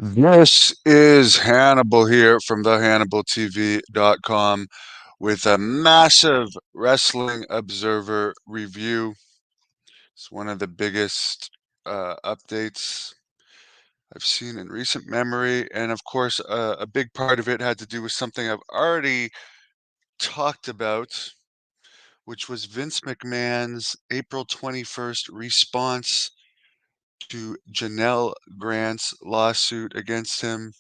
This is Hannibal here from thehannibaltv.com with a massive Wrestling Observer review. It's one of the biggest updates I've seen in recent memory. And of course, a big part of it had to do with something I've already talked about, which was Vince McMahon's April 21st response to Janelle Grant's lawsuit against him.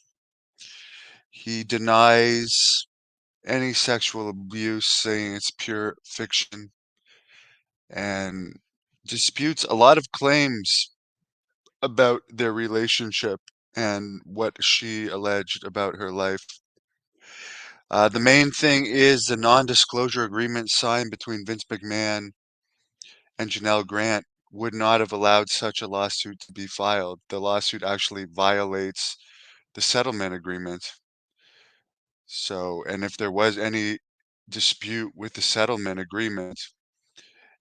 He denies any sexual abuse, saying it's pure fiction, and disputes a lot of claims about their relationship and what she alleged about her life. The main thing is the non-disclosure agreement signed between Vince McMahon and Janelle Grant would not have allowed such a lawsuit to be filed. The lawsuit actually violates the settlement agreement. So, and if there was any dispute with the settlement agreement,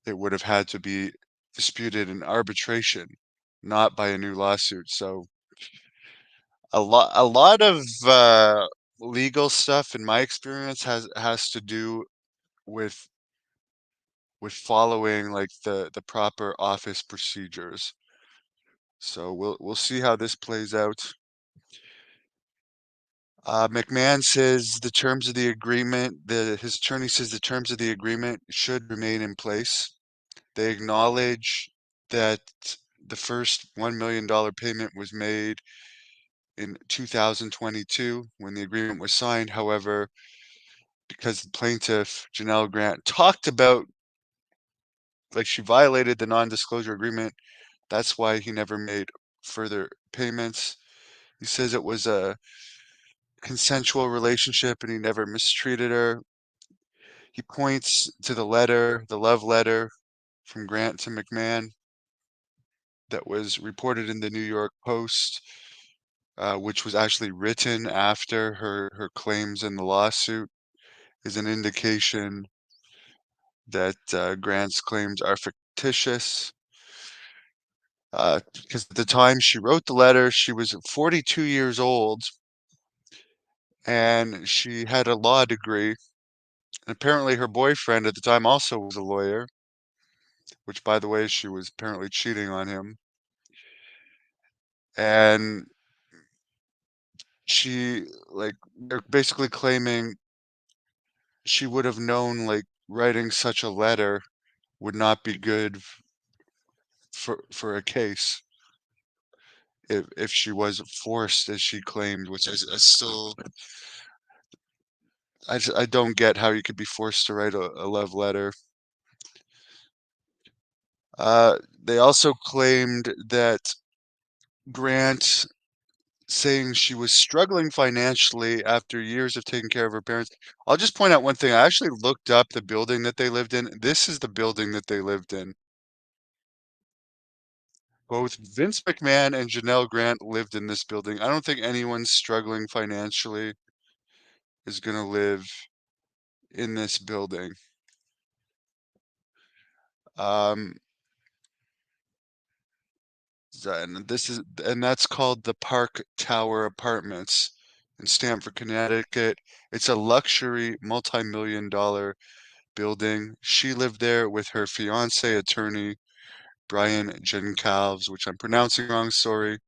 it would have had to be disputed in arbitration, not by a new lawsuit. So a lot of legal stuff in my experience has to do with following like the proper office procedures. So we'll see how this plays out. McMahon says the terms of the agreement, his attorney says the terms of the agreement should remain in place. They acknowledge that the first $1 million payment was made in 2022 when the agreement was signed. However, because the plaintiff, Janelle Grant, talked about like she violated the non-disclosure agreement, that's why he never made further payments. He says it was a consensual relationship and he never mistreated her. He points to the letter, the love letter from Grant to McMahon that was reported in the New York Post, which was actually written after her claims in the lawsuit, is an indication that Grant's claims are fictitious. Because at the time she wrote the letter, she was 42 years old and she had a law degree. And apparently her boyfriend at the time also was a lawyer, which, by the way, she was apparently cheating on him. And she, like, they're basically claiming she would have known, like, writing such a letter would not be good for a case if she was forced, as she claimed, which I still I don't get how you could be forced to write a love letter. They also claimed that Grant saying she was struggling financially after years of taking care of her parents. I'll just point out one thing. I actually looked up the building that they lived in. This is the building that they lived in. Both Vince McMahon and Janelle Grant lived in this building. I don't think anyone struggling financially is going to live in this building. Um, and that's called the Park Tower Apartments in Stamford, Connecticut. It's a luxury multi-million dollar building. She lived there with her fiance attorney, Brian Jencalves, which I'm pronouncing wrong, sorry.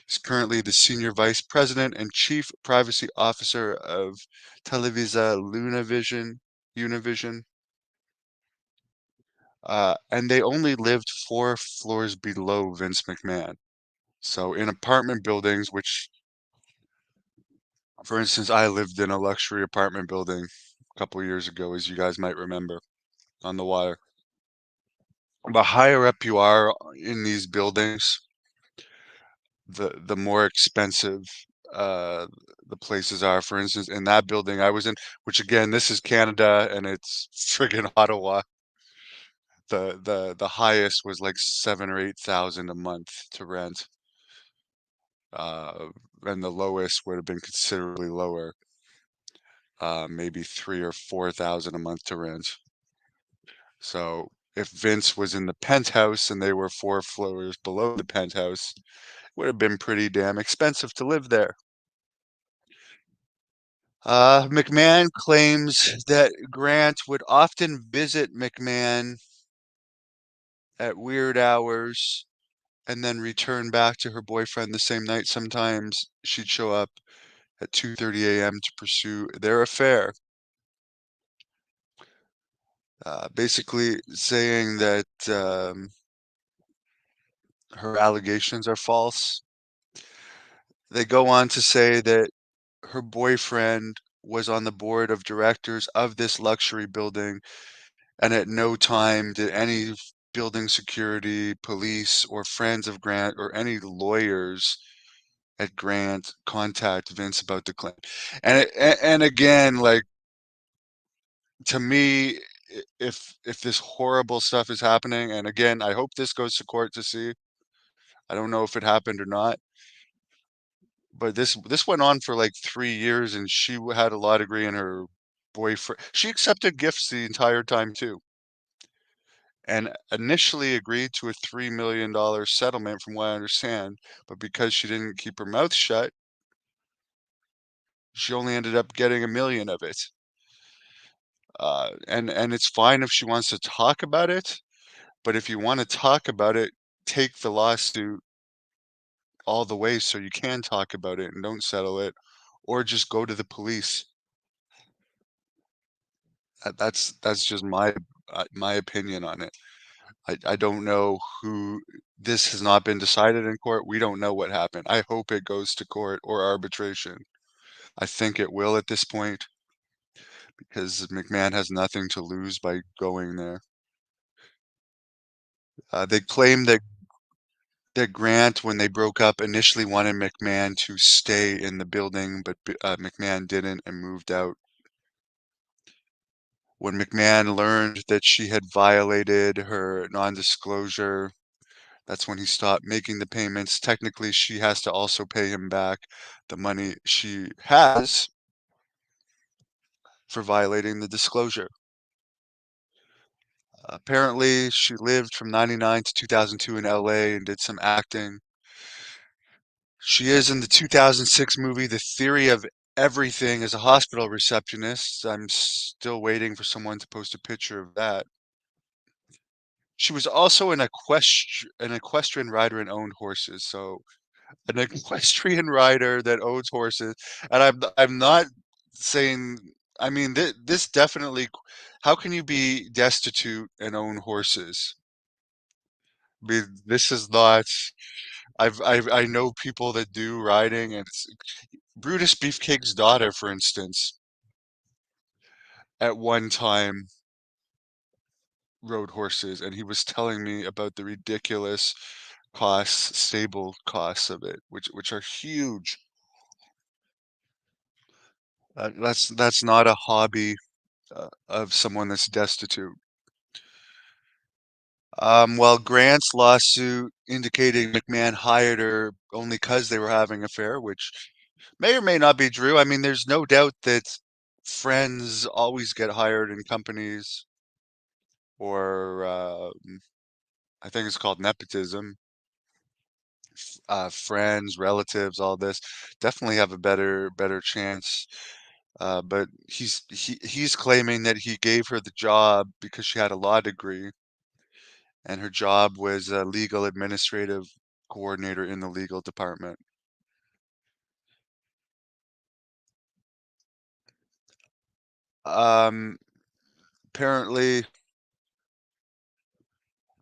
He's currently the senior vice president and chief privacy officer of Televisa Univision. And they only lived 4 floors below Vince McMahon. So in apartment buildings, which, for instance, I lived in a luxury apartment building a couple of years ago, as you guys might remember, on the wire. The higher up you are in these buildings, the more expensive uh, the places are. For instance, in that building I was in, which again, this is Canada and it's friggin' Ottawa. The highest was like 7 or 8 thousand a month to rent, uh, and the lowest would have been considerably lower, maybe 3 or 4 thousand a month to rent. So if Vince was in the penthouse and they were 4 floors below the penthouse, Would have been pretty damn expensive to live there. McMahon claims that Grant would often visit McMahon at weird hours and then return back to her boyfriend the same night. Sometimes she'd show up at 2:30 a.m. to pursue their affair, basically saying that her allegations are false. They go on to say that her boyfriend was on the board of directors of this luxury building, and at no time did any building security, police, or friends of Grant or any lawyers at Grant contact Vince about the claim. And again, like to me, if this horrible stuff is happening, and again, I hope this goes to court to see. I don't know if it happened or not, but this went on for like 3 years, and had a law degree, and her boyfriend. She accepted gifts the entire time too, and initially agreed to a $3 million settlement, from what I understand. But because she didn't keep her mouth shut, she only ended up getting 1 million of it. And it's fine if she wants to talk about it, but if you want to talk about it, take the lawsuit all the way so you can talk about it and don't settle it, or just go to the police. That's just my opinion on it. I don't know who this has not been decided in court. We don't know what happened. I hope it goes to court or arbitration. I think it will at this point because McMahon has nothing to lose by going there. They claim that Grant, when they broke up, initially wanted McMahon to stay in the building, but McMahon didn't and moved out. When McMahon learned that she had violated her non-disclosure, that's when he stopped making the payments. Technically, she has to also pay him back the money she has for violating the disclosure. Apparently, she lived from 99 to 2002 in LA and did some acting. She is in the 2006 movie The Theory of Everything as a hospital receptionist. I'm still waiting for someone to post a picture of that. She was also an equestrian rider and owned horses. So an equestrian rider that owns horses, and I'm not saying. I mean, this definitely. How can you be destitute and own horses? I mean, this is not. I know people that do riding, and Brutus Beefcake's daughter, for instance, at one time rode horses, and he was telling me about the ridiculous costs, stable costs of it, which are huge. That's not a hobby of someone that's destitute. Well, Grant's lawsuit indicated McMahon hired her only because they were having an affair, which may or may not be true. I mean, there's no doubt that friends always get hired in companies, or I think it's called nepotism. Friends, relatives, all this definitely have a better chance. But he's claiming that he gave her the job because she had a law degree, and her job was a legal administrative coordinator in the legal department. Um, Apparently,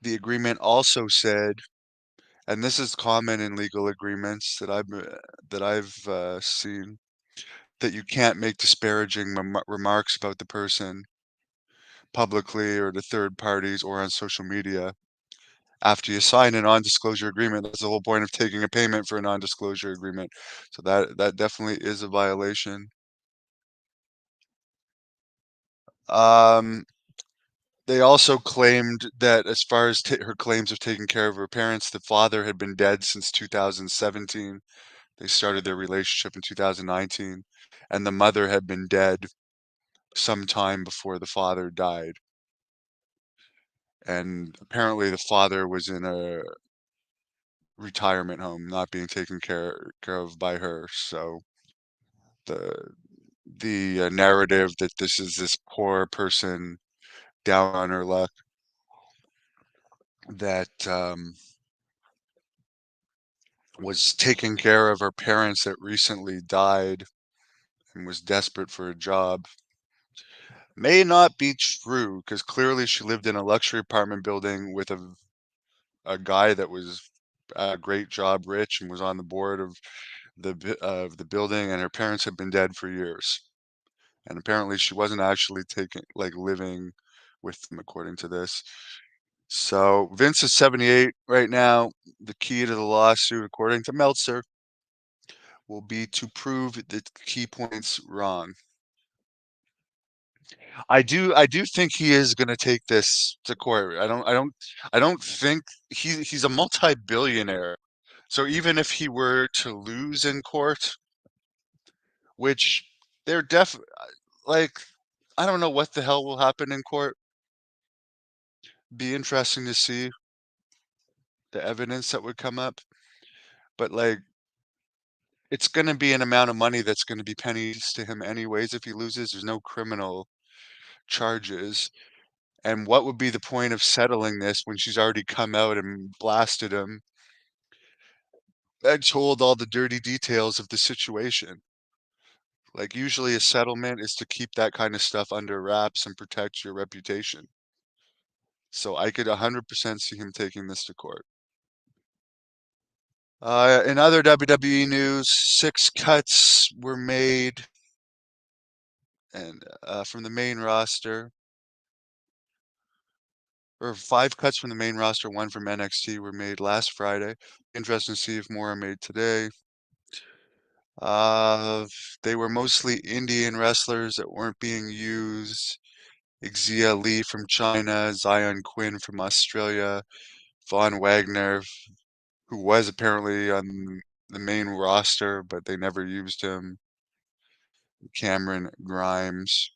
the agreement also said, and this is common in legal agreements that I've seen, that you can't make disparaging remarks about the person publicly or to third parties or on social media after you sign a non-disclosure agreement. That's the whole point of taking a payment for a non-disclosure agreement. So that definitely is a violation. Um, they also claimed that as far as her claims of taking care of her parents, the father had been dead since 2017. They started their relationship in 2019, and the mother had been dead some time before the father died. And apparently the father was in a retirement home not being taken care of by her. So the the narrative that this is this poor person down on her luck that was taking care of her parents that recently died and was desperate for a job may not be true because clearly she lived in a luxury apartment building with a guy that was a great job rich and was on the board of of the building, and her parents had been dead for years. And apparently she wasn't actually taking like living with them according to this. So Vince is 78 right now. The key to the lawsuit, according to Meltzer, will be to prove the key points wrong. I do think he is going to take this to court. I don't think he's a multi-billionaire. So even if he were to lose in court, which they're like I don't know what the hell will happen in court. Be interesting to see the evidence that would come up, but like it's going to be an amount of money that's going to be pennies to him anyways if he loses. There's no criminal charges. And what would be the point of settling this when she's already come out and blasted him and told all the dirty details of the situation? Like, usually a settlement is to keep that kind of stuff under wraps and protect your reputation. So I could 100% see him taking this to court. In other WWE news, 6 cuts were made and from the main roster, or 5 cuts from the main roster, 1 from NXT were made last Friday. Interesting to see if more are made today. Uh, they were mostly Indian wrestlers that weren't being used. Xia Li from China, Zion Quinn from Australia, Von Wagner, who was apparently on the main roster, but they never used him. Cameron Grimes.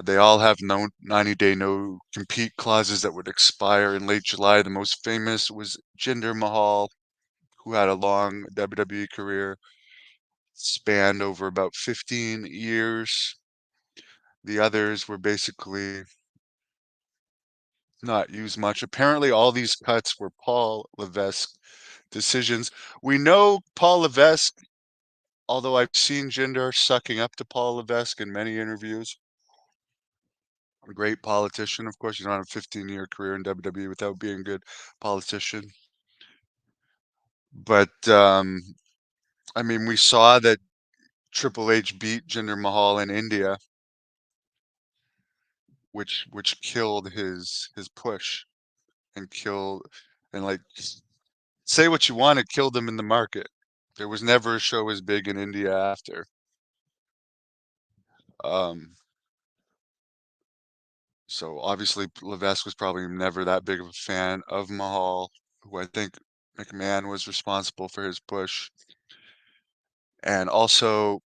They all have no 90-day no compete clauses that would expire in late July. The most famous was Jinder Mahal, who had a long WWE career, spanned over about 15 years. The others were basically not used much. Apparently, all these cuts were Paul Levesque decisions. We know Paul Levesque, although I've seen Jinder sucking up to Paul Levesque in many interviews. A great politician. Of course, you don't have a 15-year career in WWE without being a good politician. But I mean, we saw that Triple H beat Jinder Mahal in India, which killed his push and killed and like say what you want, it killed him in the market. There was never a show as big in India after. Um, so obviously Levesque was probably never that big of a fan of Mahal, who I think McMahon was responsible for his push. And also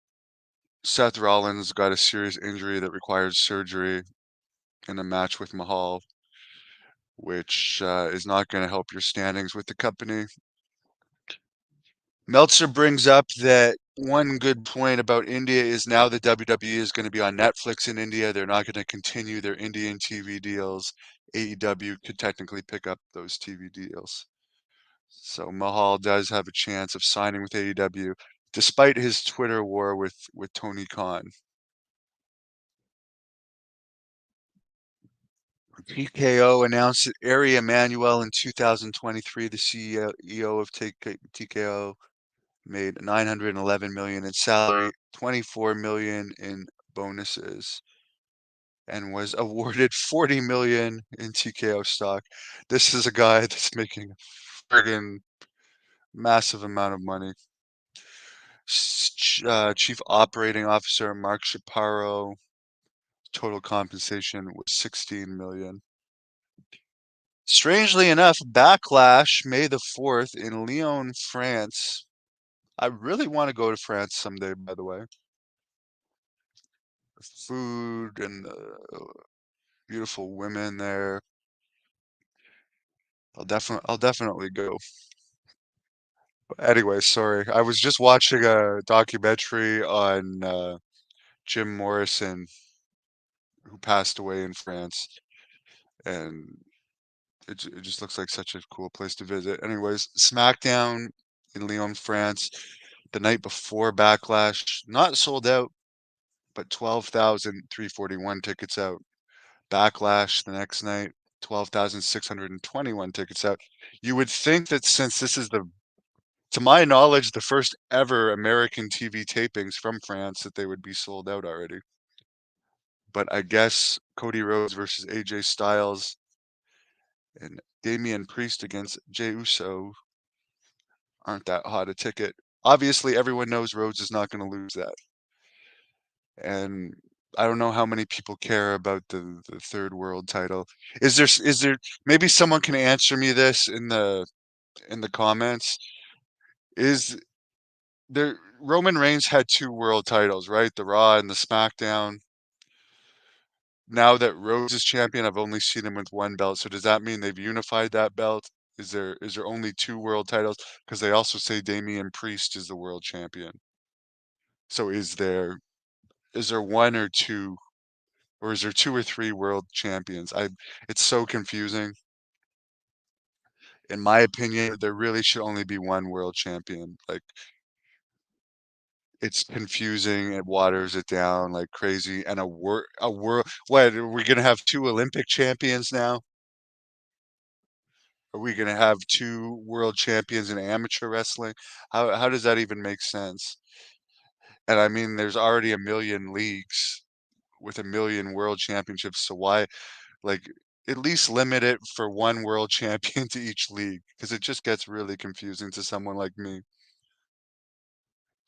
Seth Rollins got a serious injury that required surgery in a match with Mahal, which is not going to help your standings with the company. Meltzer brings up that one good point about India is now the WWE is going to be on Netflix in India. They're not going to continue their Indian TV deals. AEW could technically pick up those TV deals. So Mahal does have a chance of signing with AEW, despite his Twitter war with Tony Khan. TKO announced that Ari Emanuel in 2023, the CEO of TKO, made 911 million in salary, 24 million in bonuses, and was awarded 40 million in TKO stock. This is a guy that's making a friggin' massive amount of money. Chief Operating Officer Mark Shapiro, total compensation was 16 million. Strangely enough, Backlash, May the 4th in Lyon, France. I really want to go to France someday, by the way. The food and the beautiful women there. I'll definitely go. Anyway, sorry. I was just watching a documentary on Jim Morrison, who passed away in France, and it just looks like such a cool place to visit. Anyways, SmackDown in Lyon, France, the night before Backlash, not sold out, but 12,341 tickets out. Backlash the next night, 12,621 tickets out. You would think that since this is to my knowledge, the first ever American TV tapings from France, that they would be sold out already. But I guess Cody Rhodes versus AJ Styles and Damian Priest against Jey Uso aren't that hot a ticket. Obviously, everyone knows Rhodes is not going to lose that. And I don't know how many people care about the third world title. Is there maybe someone can answer me this in the comments? Is there Roman Reigns had two world titles, right? The Raw and the SmackDown. Now that Rhodes is champion, I've only seen him with one belt. So does that mean they've unified that belt? Is there only two world titles? Because they also say Damian Priest is the world champion. So is there one or two, or is there two or three world champions? It's so confusing. In my opinion, there really should only be one world champion. Like, it's confusing, it waters it down like crazy. And a world, what, are we gonna have two Olympic champions now? Are we gonna have two world champions in amateur wrestling? How does that even make sense? And I mean, there's already a million leagues with a million world championships, so why, like, at least limit it for one world champion to each league, because it just gets really confusing to someone like me.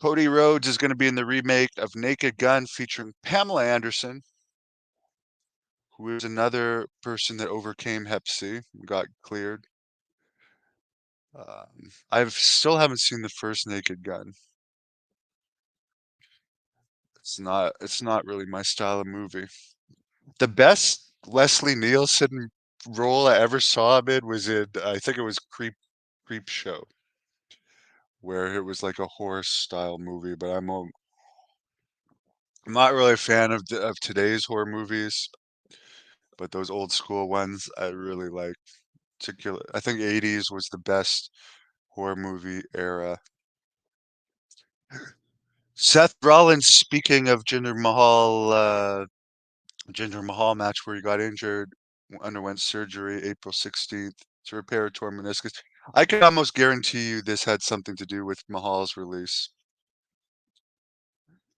Cody Rhodes is going to be in the remake of Naked Gun featuring Pamela Anderson, who is another person that overcame Hep C and got cleared. I've still haven't seen the first Naked Gun. It's not really my style of movie. The best Leslie Nielsen role I ever saw him in was in, I think it was Creep Show, where it was like a horror style movie, but I'm not really a fan of today's horror movies, but those old school ones I really like. Particular, I think 80s was the best horror movie era. Seth Rollins, speaking of Jinder Mahal match where he got injured, underwent surgery April 16th to repair a torn meniscus. I can almost guarantee you this had something to do with Mahal's release.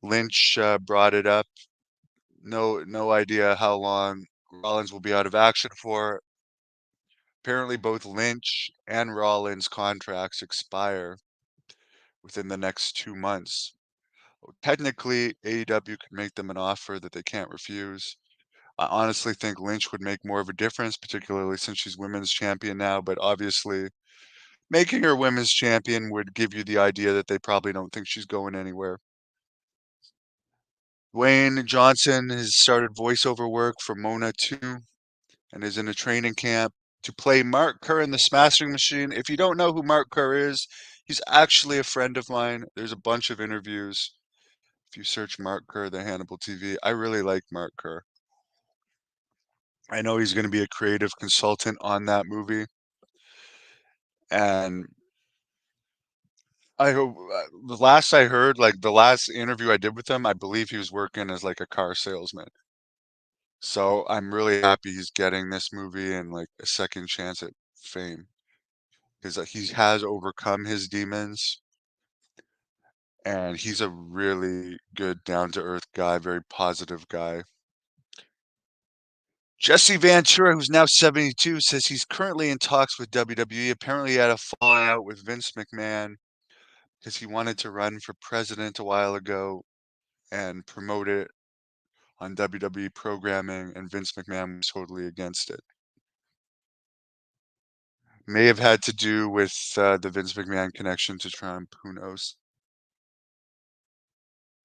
Lynch brought it up. No idea how long Rollins will be out of action for. Apparently, both Lynch and Rollins contracts expire within the next 2 months. Technically, AEW could make them an offer that they can't refuse. I honestly think Lynch would make more of a difference, particularly since she's women's champion now, but obviously making her women's champion would give you the idea that they probably don't think she's going anywhere. Dwayne Johnson has started voiceover work for Mona 2 and is in a training camp to play Mark Kerr in the Smashing Machine. If you don't know who Mark Kerr is, he's actually a friend of mine. There's a bunch of interviews. If you search Mark Kerr, the Hannibal TV, I really like Mark Kerr. I know he's going to be a creative consultant on that movie, and I hope the last I heard, like the last interview I did with him, I believe he was working as like a car salesman. So I'm really happy he's getting this movie and like a second chance at fame, because he has overcome his demons, and he's a really good down to earth guy, very positive guy. Jesse Ventura, who's now 72, says he's currently in talks with WWE. Apparently, he had a falling out with Vince McMahon because he wanted to run for president a while ago and promote it on WWE programming, and Vince McMahon was totally against it. May have had to do with the Vince McMahon connection to Trump. Who knows?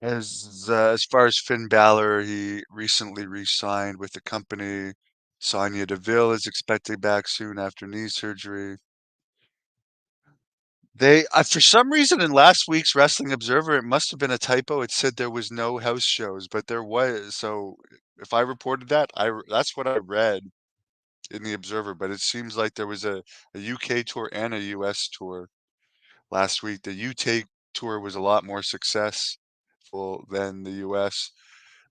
As far as Finn Balor, he recently re-signed with the company. Sonya Deville is expected back soon after knee surgery. For some reason, in last week's Wrestling Observer, it must have been a typo. It said there was no house shows, but there was. So if I reported that, that's what I read in the Observer. But it seems like there was a UK tour and a US tour last week. The UK tour was a lot more successful than the US.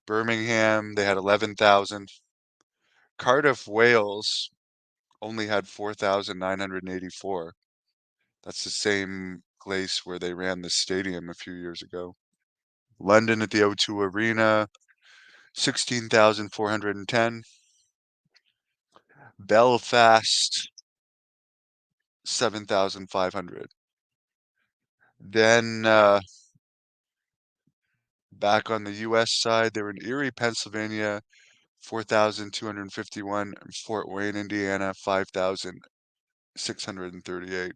Birmingham, they had 11,000. Cardiff, Wales only had 4,984. That's the same place where they ran the stadium a few years ago. London at the O2 Arena, 16,410. Belfast, 7,500. Then back on the US side, they were in Erie, Pennsylvania, 4,251. Fort Wayne, Indiana, 5,638.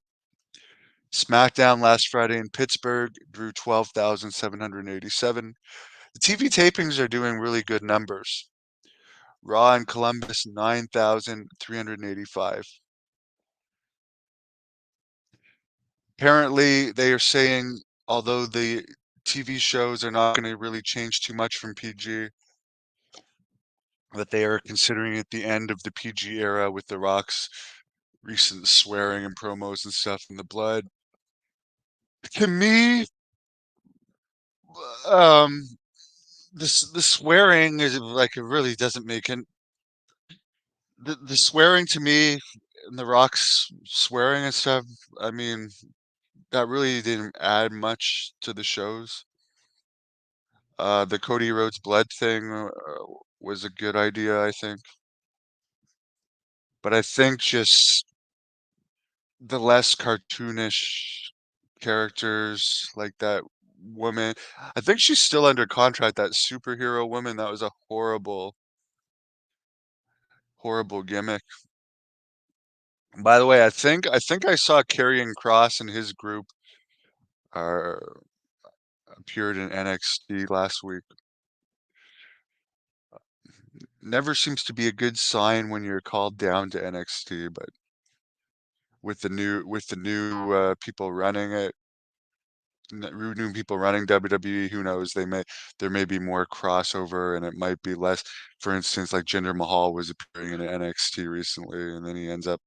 SmackDown last Friday in Pittsburgh drew 12,787. The TV tapings are doing really good numbers. Raw in Columbus, 9,385. Apparently, they are saying, although the TV shows are not going to really change too much from PG, that they are considering it the end of the PG era with The Rock's recent swearing and promos and stuff in the blood. To me, um, the swearing is like it really doesn't make it. The swearing to me and The Rock's swearing and stuff. I mean, that really didn't add much to the shows. The Cody Rhodes blood thing was a good idea, I think. But I think just the less cartoonish characters like that woman. I think she's still under contract, that superhero woman. That was a horrible, horrible gimmick. By the way, I think I saw Karrion Cross and his group are appeared in NXT last week. Never seems to be a good sign when you're called down to NXT, but with the new people running it, new people running WWE, who knows? There may be more crossover, and it might be less. For instance, like Jinder Mahal was appearing in NXT recently, and then he ends up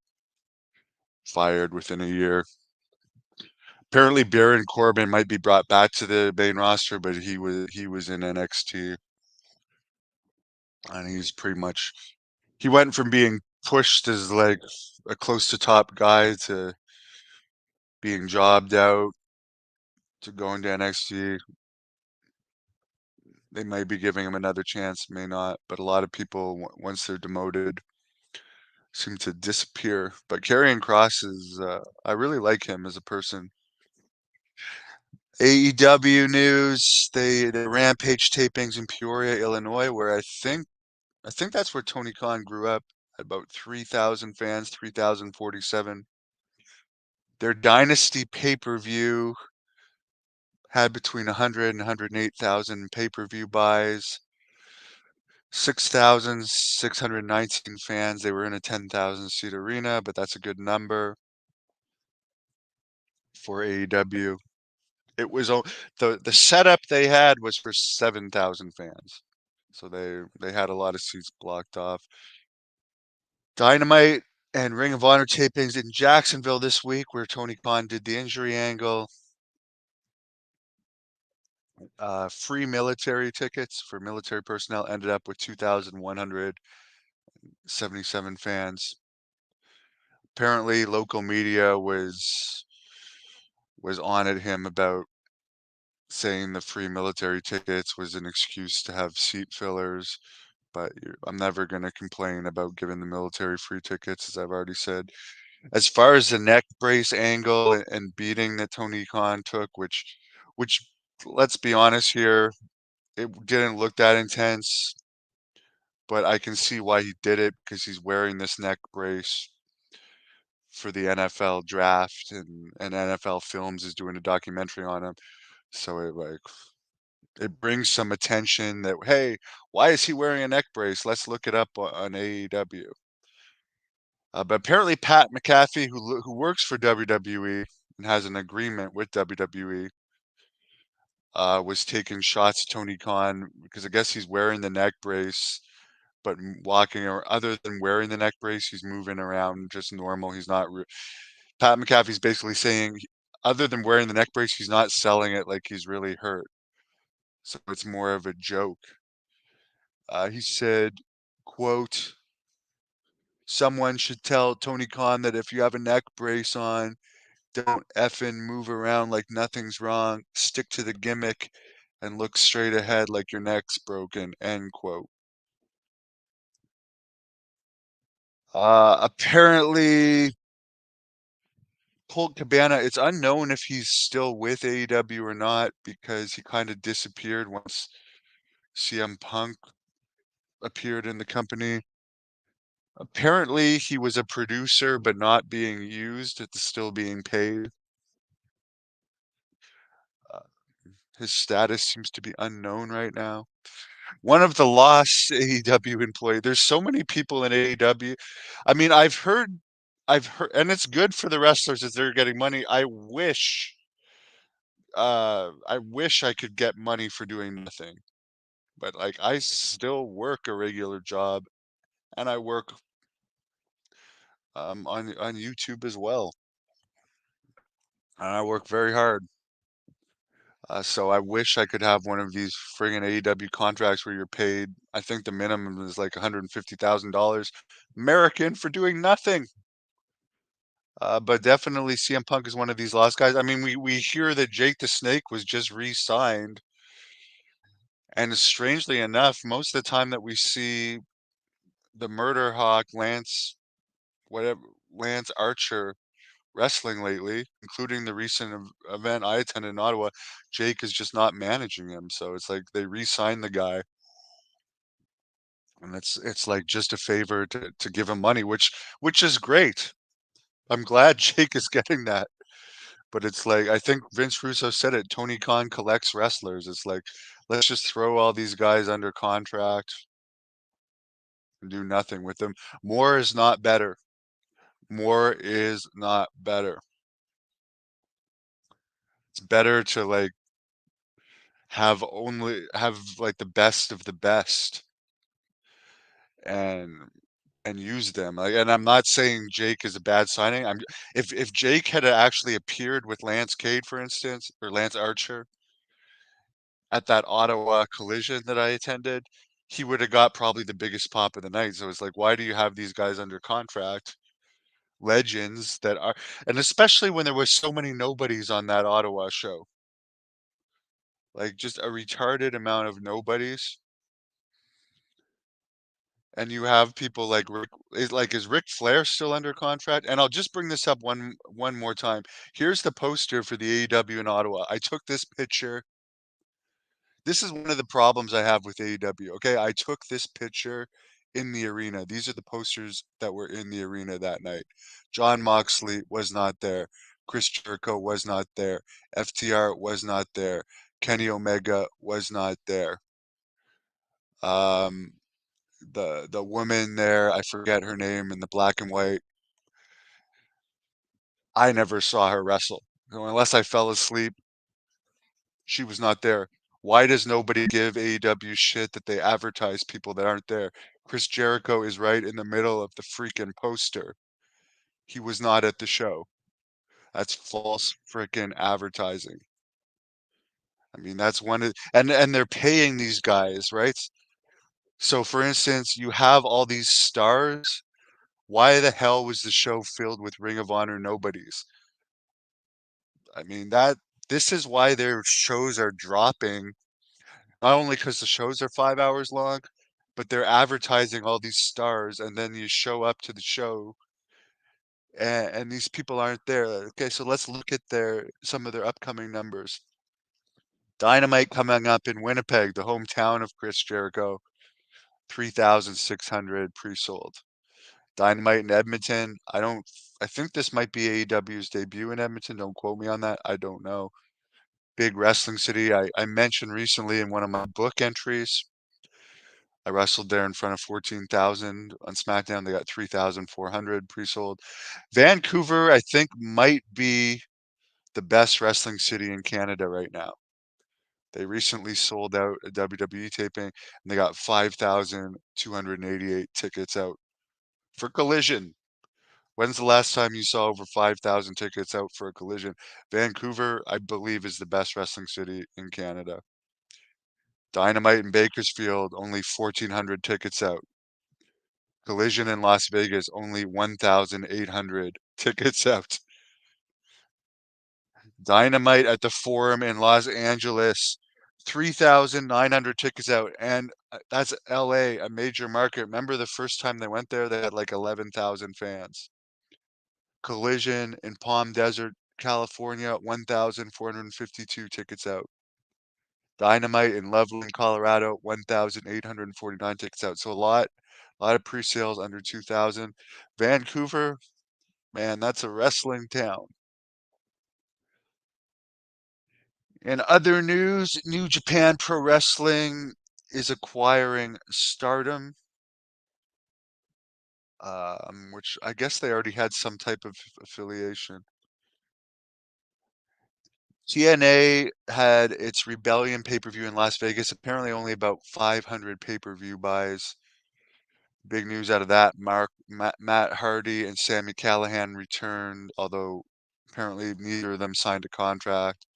fired within a year. Apparently, Baron Corbin might be brought back to the main roster, but he was in NXT, and he's pretty much he went from being pushed as like a close to top guy to being jobbed out to going to NXT. They might be giving him another chance, may not, but a lot of people, once they're demoted, seem to disappear. But Karrion Cross is, I really like him as a person. AEW news, the Rampage tapings in Peoria, Illinois, where I think that's where Tony Khan grew up. About 3,000 fans, 3,047. Their Dynasty pay-per-view had between 100 and 108,000 pay-per-view buys. 6,619 fans. They were in a 10,000 seat arena, but that's a good number for AEW. It was the setup they had was for 7,000 fans. So they had a lot of seats blocked off. Dynamite and Ring of Honor tapings in Jacksonville this week, where Tony Khan did the injury angle. Free military tickets for military personnel ended up with 2,177 fans. Apparently, local media was on at him about saying the free military tickets was an excuse to have seat fillers, but I'm never going to complain about giving the military free tickets, as I've already said. As far as the neck brace angle and beating that Tony Khan took, which let's be honest here, it didn't look that intense, but I can see why he did it because he's wearing this neck brace for the NFL draft, and NFL Films is doing a documentary on him. So it like It brings some attention that, hey, why is he wearing a neck brace? Let's look it up on AEW. But apparently, Pat McAfee, who works for WWE and has an agreement with WWE, was taking shots at Tony Khan because I guess he's wearing the neck brace, but walking or other than wearing the neck brace, he's moving around just normal. He's not. Pat McAfee's basically saying, other than wearing the neck brace, he's not selling it like he's really hurt. So it's more of a joke. He said, quote, someone should tell Tony Khan that if you have a neck brace on, don't effing move around like nothing's wrong. Stick to the gimmick and look straight ahead like your neck's broken, end quote. Apparently, Colt Cabana, it's unknown if he's still with AEW or not because he kind of disappeared once CM Punk appeared in the company. Apparently, he was a producer but not being used. It's still being paid. Uh, his status seems to be unknown right now. One of the lost AEW employee. There's so many people in AEW. I mean, I've heard, and it's good for the wrestlers as they're getting money. I wish I could get money for doing nothing. But like, I still work a regular job, and I work on YouTube as well, and I work very hard. So I wish I could have one of these friggin' AEW contracts where you're paid. I think the minimum is like $150,000 American for doing nothing. But definitely CM Punk is one of these lost guys. I mean, we hear that Jake the Snake was just re-signed, and strangely enough, most of the time that we see the Murder Hawk whatever Lance Archer wrestling lately, including the recent event I attended in Ottawa, Jake is just not managing him. So it's like they re-signed the guy, and it's like just a favor to give him money, which is great. I'm glad Jake is getting that. But it's like I think Vince Russo said it, Tony Khan collects wrestlers. It's like, let's just throw all these guys under contract and do nothing with them. More is not better. More is not better. It's better to like have like the best of the best and use them. Like, and I'm not saying Jake is a bad signing. If Jake had actually appeared with Lance Cade, for instance, or Lance Archer at that Ottawa collision that I attended, he would have got probably the biggest pop of the night. So it's like, why do you have these guys under contract? Legends that are, and especially when there was so many nobodies on that Ottawa show, like just a retarded amount of nobodies. And you have people like is Ric Flair still under contract? And I'll just bring this up one more time. Here's the poster for the AEW in Ottawa. I took this picture. This is one of the problems I have with AEW. Okay, I took this picture in the arena. These are the posters that were in the arena that night. John Moxley was not there. Chris Jericho was not there. FTR was not there. Kenny Omega was not there. Um, the woman there, I forget her name in the black and white. I never saw her wrestle. So unless I fell asleep, she was not there. Why does nobody give AEW shit that they advertise people that aren't there? Chris Jericho is right in the middle of the freaking poster. He was not at the show. That's false freaking advertising. I mean, that's one of, and they're paying these guys, right? So for instance, you have all these stars. Why the hell was the show filled with Ring of Honor nobodies? I mean, this is why their shows are dropping, not only because the shows are 5 hours long, but they're advertising all these stars, and then you show up to the show, and these people aren't there. Okay, so let's look at some of their upcoming numbers. Dynamite coming up in Winnipeg, the hometown of Chris Jericho, 3,600 pre-sold. Dynamite in Edmonton, I think this might be AEW's debut in Edmonton. Don't quote me on that. I don't know. big wrestling city. I mentioned recently in one of my book entries, I wrestled there in front of 14,000 on SmackDown. They got 3,400 pre-sold. Vancouver, I think, might be the best wrestling city in Canada right now. They recently sold out a WWE taping and they got 5,288 tickets out for Collision. When's the last time you saw over 5,000 tickets out for a Collision? Vancouver, I believe, is the best wrestling city in Canada. Dynamite in Bakersfield, only 1,400 tickets out. Collision in Las Vegas, only 1,800 tickets out. Dynamite at the Forum in Los Angeles, 3,900 tickets out. And that's LA, a major market. Remember the first time they went there, they had like 11,000 fans. Collision in Palm Desert, California, 1,452 tickets out. Dynamite in Loveland, Colorado, 1,849 tickets out. So a lot of pre-sales under 2,000. Vancouver, man, that's a wrestling town. In other news, New Japan Pro Wrestling is acquiring Stardom, which I guess they already had some type of affiliation. TNA had its Rebellion pay-per-view in Las Vegas. Apparently, only about 500 pay-per-view buys. Big news out of that. Matt Hardy and Sami Callihan returned, although apparently neither of them signed a contract.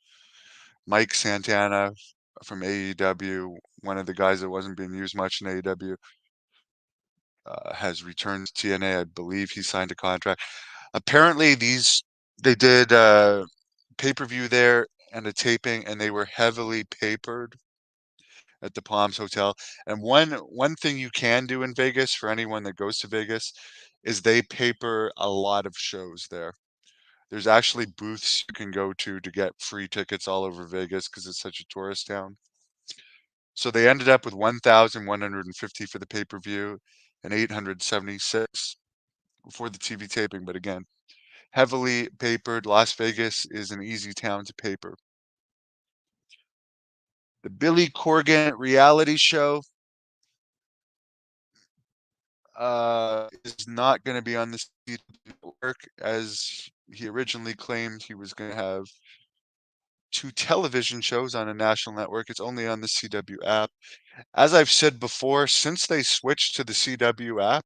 Mike Santana from AEW, one of the guys that wasn't being used much in AEW, has returned to TNA. I believe he signed a contract. Apparently, they did pay-per-view there and a taping, and they were heavily papered at the Palms Hotel. And one thing you can do in Vegas for anyone that goes to Vegas is they paper a lot of shows there. There's actually booths you can go to get free tickets all over Vegas because it's such a tourist town. So they ended up with 1,150 for the pay-per-view and 876 for the TV taping. But again, heavily papered. Las Vegas is an easy town to paper. The Billy Corgan reality show is not going to be on the CW network as he originally claimed he was going to have two television shows on a national network. It's only on the CW app. As I've said before, since they switched to the CW app,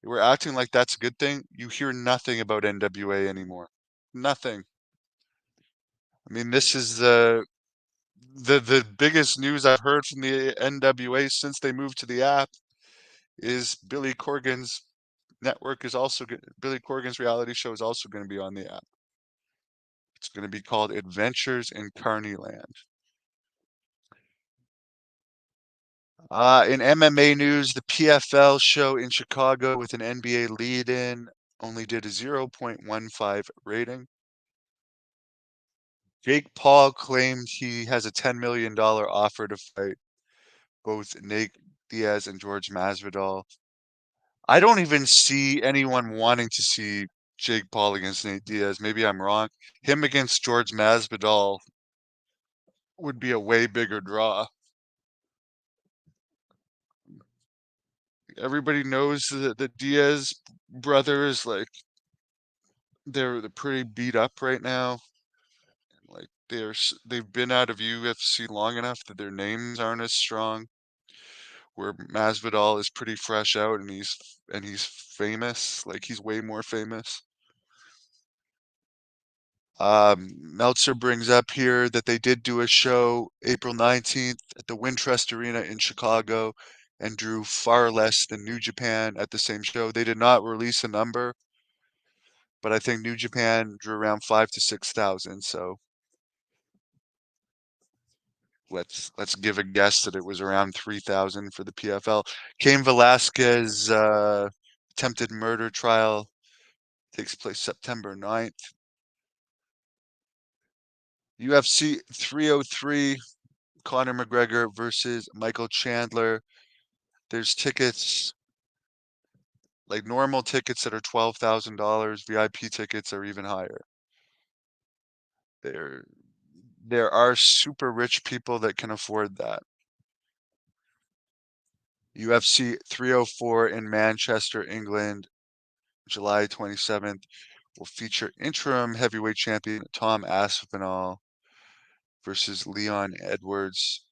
we're acting like that's a good thing. You hear nothing about NWA anymore. Nothing. I mean, this is the biggest news I've heard from the NWA since they moved to the app is Billy Corgan's network is also Billy Corgan's reality show is also going to be on the app. It's going to be called Adventures in Carneyland. In MMA news, the PFL show in Chicago with an NBA lead-in only did a 0.15 rating. Jake Paul claimed he has a $10 million offer to fight both Nate Diaz and George Masvidal. I don't even see anyone wanting to see Jake Paul against Nate Diaz. Maybe I'm wrong. Him against George Masvidal would be a way bigger draw. Everybody knows that the Diaz brothers, like they're pretty beat up right now. Like they've been out of UFC long enough that their names aren't as strong. Where Masvidal is pretty fresh out and he's famous. Like he's way more famous. Meltzer brings up here that they did do a show April 19th at the Wintrust Arena in Chicago and drew far less than New Japan at the same show. They did not release a number, but I think New Japan drew around 5 to 6,000. So let's give a guess that it was around 3,000 for the PFL. Cain Velasquez attempted murder trial takes place September 9th. UFC 303, Conor McGregor versus Michael Chandler. There's tickets, like normal tickets that are $12,000. VIP tickets are even higher. They're There are super rich people that can afford that. UFC 304 in Manchester, England, July 27th, will feature interim heavyweight champion Tom Aspinall versus Leon Edwards.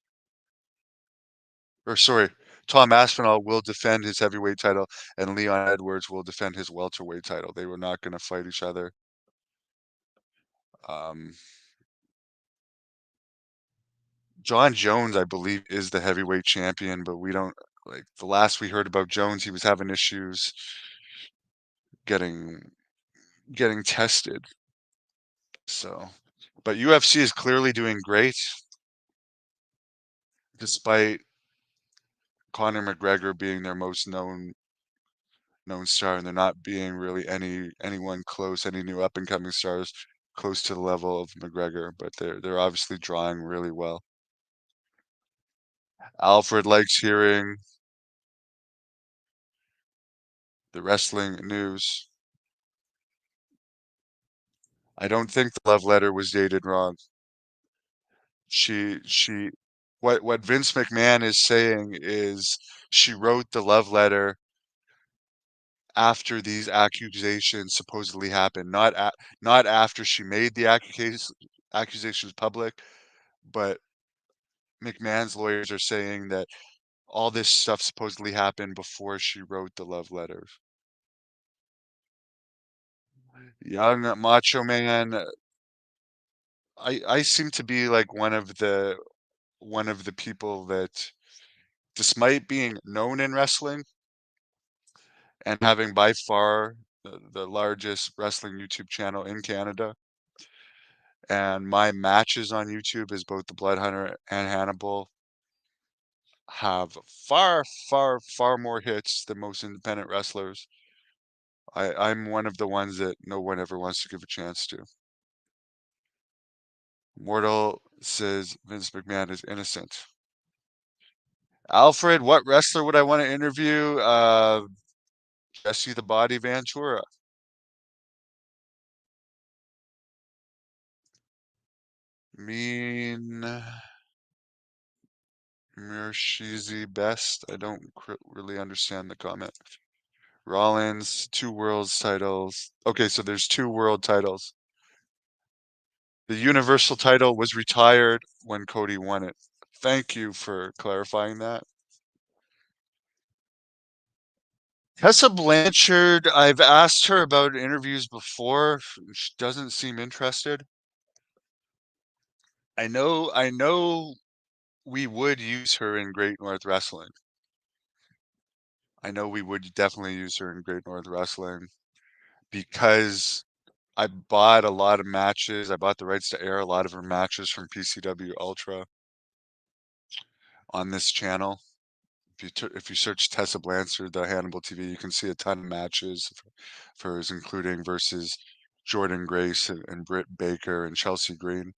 Or sorry, Tom Aspinall will defend his heavyweight title, and Leon Edwards will defend his welterweight title. They were not going to fight each other. Um, John Jones, I believe, is the heavyweight champion, but we don't like the last we heard about Jones, he was having issues getting getting tested. So, but UFC is clearly doing great despite Conor McGregor being their most known star, and there not being really anyone close, any new up and coming stars close to the level of McGregor, but they're obviously drawing really well. Alfred likes hearing the wrestling news. I don't think the love letter was dated wrong. She what Vince McMahon is saying is she wrote the love letter after these accusations supposedly happened, not after she made the accusations public, but McMahon's lawyers are saying that all this stuff supposedly happened before she wrote the love letter. Young Macho Man, I seem to be like one of the people that, despite being known in wrestling and having by far the largest wrestling YouTube channel in Canada, and my matches on YouTube as both the Blood Hunter and Hannibal have far, far, far more hits than most independent wrestlers. I'm one of the ones that no one ever wants to give a chance to. Mortal says Vince McMahon is innocent. Alfred, what wrestler would I want to interview? Jesse the Body Ventura. Mean Murshizi best. I don't really understand the comment. Rollins, 2 worlds titles. Okay, so there's 2 world titles. The Universal title was retired when Cody won it. Thank you for clarifying that. Tessa Blanchard, I've asked her about interviews before. She doesn't seem interested. I know we would use her in Great North Wrestling. I know we would definitely use her in Great North Wrestling because I bought a lot of matches. I bought the rights to air a lot of her matches from PCW Ultra on this channel. If you search Tessa Blanchard, the Hannibal TV, you can see a ton of matches of hers, including versus Jordan Grace and Britt Baker and Chelsea Green,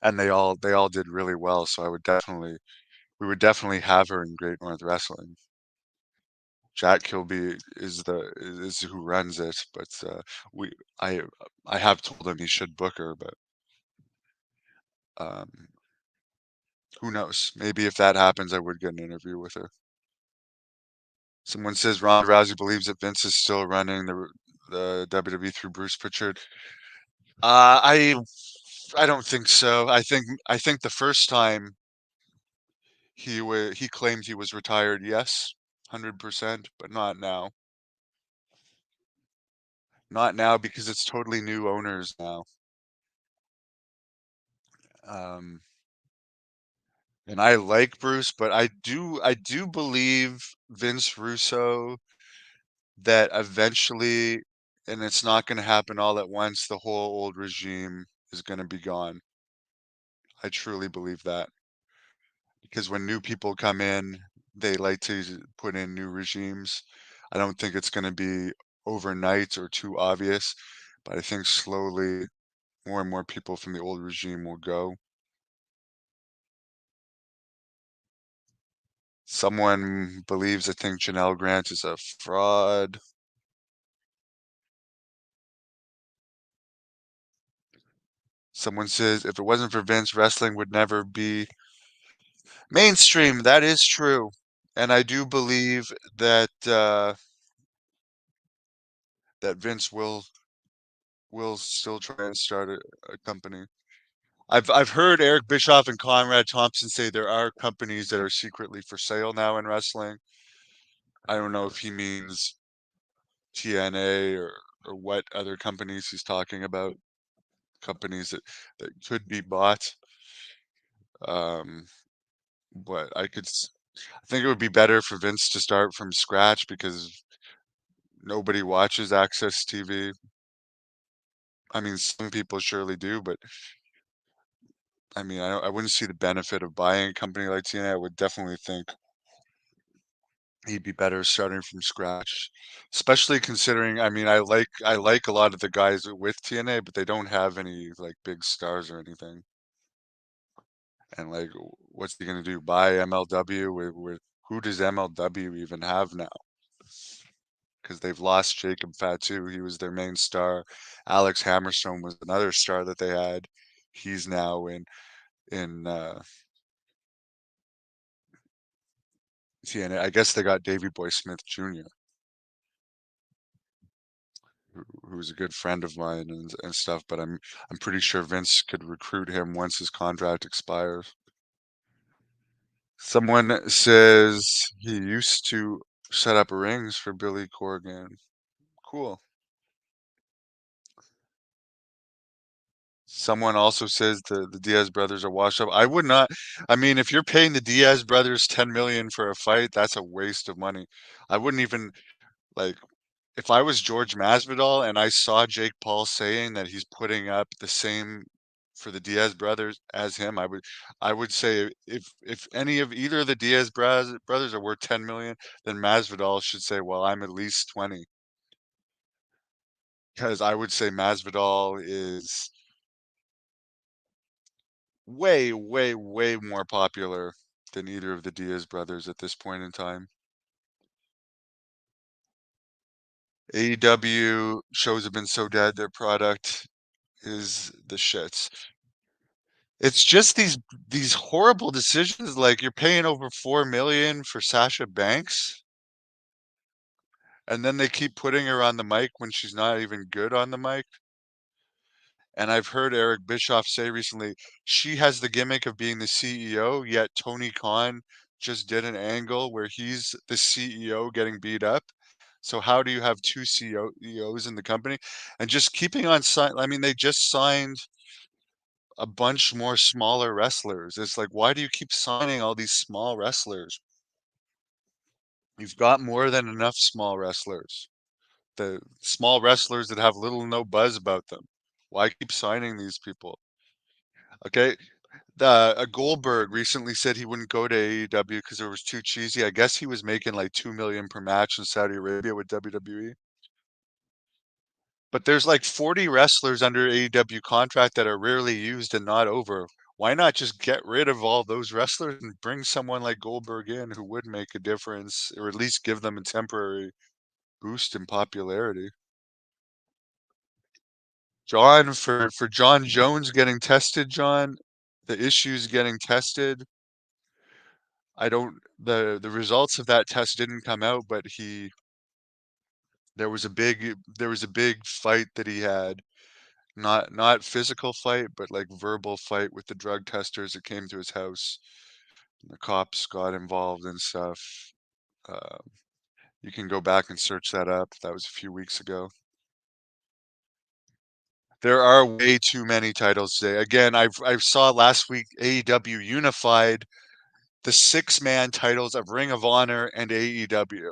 and they all did really well. So we would definitely have her in Great North Wrestling. Jack Kilby is who runs it, but we I have told him he should book her, but um, who knows? Maybe if that happens, I would get an interview with her. Someone says Ronda Rousey believes that Vince is still running the WWE through Bruce Pritchard. Uh, I I don't think so. I think the first time he claimed he was retired, yes, 100%, but not now. Not now because it's totally new owners now. Um, and I like Bruce, but I do believe Vince Russo that eventually, and it's not going to happen all at once, the whole old regime is going to be gone. I truly believe that because when new people come in, they like to put in new regimes. I don't think it's going to be overnight or too obvious, but I think slowly more and more people from the old regime will go. Someone believes I think Janelle Grant is a fraud. Someone says if it wasn't for Vince, wrestling would never be mainstream. That is true. And I do believe that that Vince will still try and start a company. I've heard Eric Bischoff and Conrad Thompson say there are companies that are secretly for sale now in wrestling. I don't know if he means TNA or what other companies he's talking about. Companies that could be bought. Um, but I think it would be better for Vince to start from scratch because nobody watches Access TV. I mean, some people surely do, but I mean, I wouldn't see the benefit of buying a company like TNA. I would definitely think he'd be better starting from scratch, especially considering, I mean, I like a lot of the guys with TNA, but they don't have any like big stars or anything. And like, what's he gonna do? Buy MLW with who does MLW even have now? Because they've lost Jacob Fatu. He was their main star. Alex Hammerstone was another star that they had. He's now in TNA. I guess they got Davey Boy Smith Jr., who's a good friend of mine and stuff. But I'm pretty sure Vince could recruit him once his contract expires. Someone says he used to set up rings for Billy Corgan. Cool. Someone also says the Diaz brothers are washed up. I would not. I mean, if you're paying the Diaz brothers 10 million for a fight, that's a waste of money. I wouldn't even like if I was George Masvidal and I saw Jake Paul saying that he's putting up the same for the Diaz brothers as him, I would say if any of either of the brothers are worth 10 million, then Masvidal should say, well, I'm at least 20. Because I would say Masvidal is way, way, way more popular than either of the Diaz brothers at this point in time. AEW shows have been so dead, their product is the shits. It's just these horrible decisions, like you're paying over 4 million for Sasha Banks, and then they keep putting her on the mic when she's not even good on the mic. And I've heard Eric Bischoff say recently she has the gimmick of being the CEO, yet Tony Khan just did an angle where he's the CEO getting beat up. So how do you have two CEOs in the company? And just keeping on I mean, they just signed a bunch more smaller wrestlers. It's like, why do you keep signing all these small wrestlers? You've got more than enough small wrestlers. The small wrestlers that have little no buzz about them. Why keep signing these people? Okay, Goldberg recently said he wouldn't go to AEW because it was too cheesy. I guess he was making like 2 million per match in Saudi Arabia with WWE. But there's like 40 wrestlers under AEW contract that are rarely used and not over. Why not just get rid of all those wrestlers and bring someone like Goldberg in who would make a difference, or at least give them a temporary boost in popularity? John, for John Jones getting tested, John, the issues getting tested. I don't the results of that test didn't come out, but there was a big fight that he had. Not physical fight, but like verbal fight with the drug testers that came to his house. The cops got involved and stuff. Uh, you can go back and search that up. That was a few weeks ago. There are way too many titles today. Again, I saw last week AEW unified the six-man titles of Ring of Honor and AEW.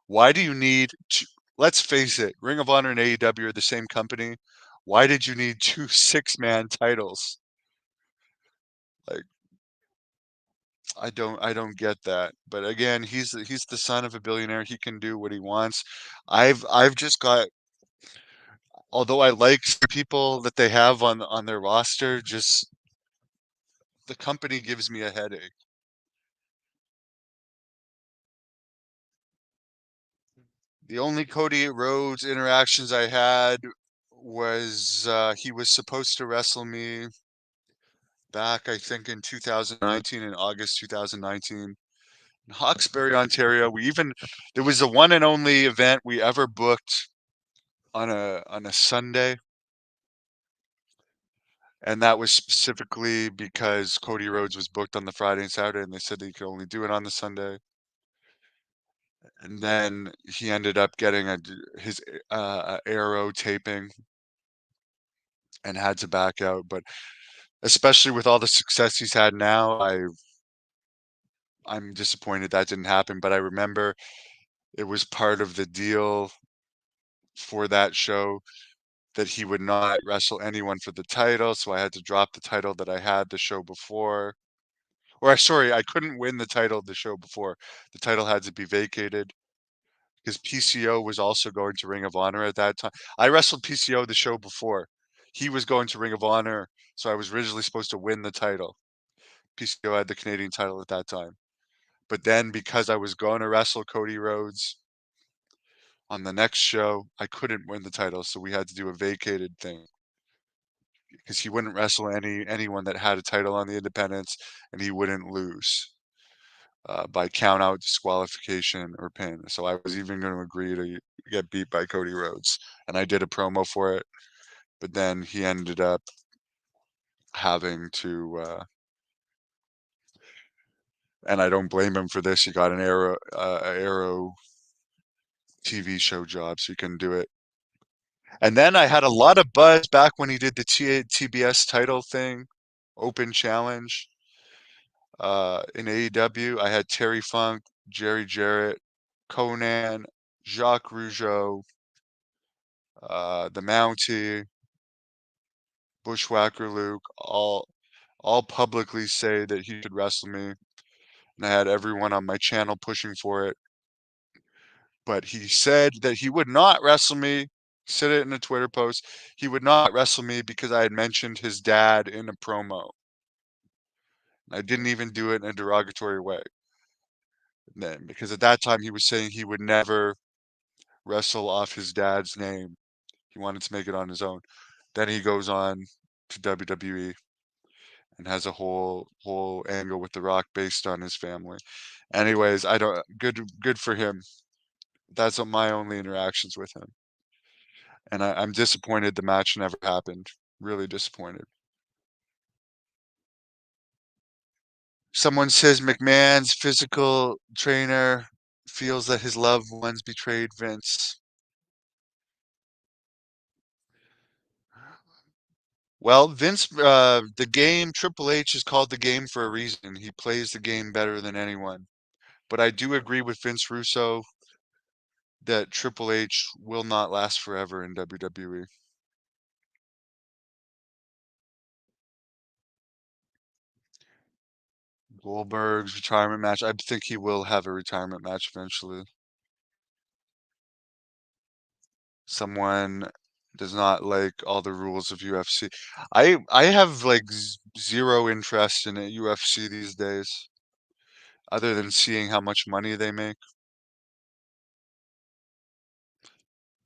Why do you need to, let's face it, Ring of Honor and AEW are the same company. Why did you need two six-man titles? Like I don't get that. But again, he's the son of a billionaire. He can do what he wants. I've just got although I like some people that they have on their roster, just the company gives me a headache. The only Cody Rhodes interactions I had was he was supposed to wrestle me back, I think, in 2019, in August 2019, in Hawkesbury, Ontario. There was the one and only event we ever booked on a Sunday, and that was specifically because Cody Rhodes was booked on the Friday and Saturday, and they said that he could only do it on the Sunday. And then he ended up getting his arrow taping and had to back out. But especially with all the success he's had now, I'm disappointed that didn't happen. But I remember it was part of the deal for that show that he would not wrestle anyone for the title, so I had to drop the title that I had the show before. Sorry, I couldn't win the title the show before. The title had to be vacated because PCO was also going to Ring of Honor at that time. I wrestled PCO the show before. He was going to Ring of Honor, so I was originally supposed to win the title. PCO had the Canadian title at that time. But then because I was going to wrestle Cody Rhodes on the next show, I couldn't win the title, so we had to do a vacated thing because he wouldn't wrestle anyone that had a title on the independents, and he wouldn't lose by count out, disqualification, or pin. So I was even going to agree to get beat by Cody Rhodes, and I did a promo for it. But then he ended up having to, and I don't blame him for this. He got an Arrow TV show job, so he couldn't do it. And then I had a lot of buzz back when he did the TBS title thing, Open Challenge. In AEW, I had Terry Funk, Jerry Jarrett, Conan, Jacques Rougeau, the Mountie, Bushwhacker Luke, all publicly say that he could wrestle me, and I had everyone on my channel pushing for it. But he said that he would not wrestle me. He said it in a Twitter post. He would not wrestle me because I had mentioned his dad in a promo. I didn't even do it in a derogatory way. Then, because at that time he was saying he would never wrestle off his dad's name. He wanted to make it on his own. Then he goes on to WWE and has a whole angle with The Rock based on his family. Anyways, I don't good for him. That's my only interactions with him. And I'm disappointed the match never happened. Really disappointed. Someone says McMahon's physical trainer feels that his loved ones betrayed Vince. Well, the game Triple H is called the game for a reason. He plays the game better than anyone. But I do agree with Vince Russo that Triple H will not last forever in WWE. Goldberg's retirement match. I think he will have a retirement match eventually. Someone does not like all the rules of UFC. I have like zero interest in UFC these days, other than seeing how much money they make.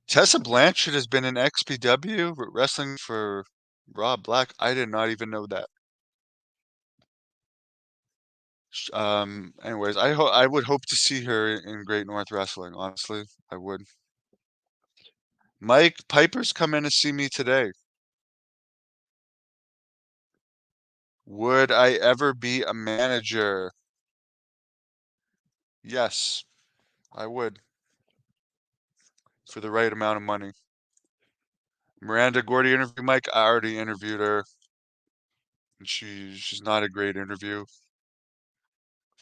Tessa Blanchard has been in XPW wrestling for Rob Black. I did not even know that. Anyways, I would hope to see her in Great North Wrestling, honestly. I would. Mike Piper's coming to see me today. Would I ever be a manager? Yes, I would, for the right amount of money. Miranda Gordy interview Mike. I already interviewed her, and she's not a great interview.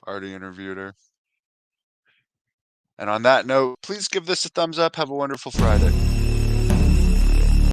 Already interviewed her. And on that note, please give this a thumbs up. Have a wonderful Friday.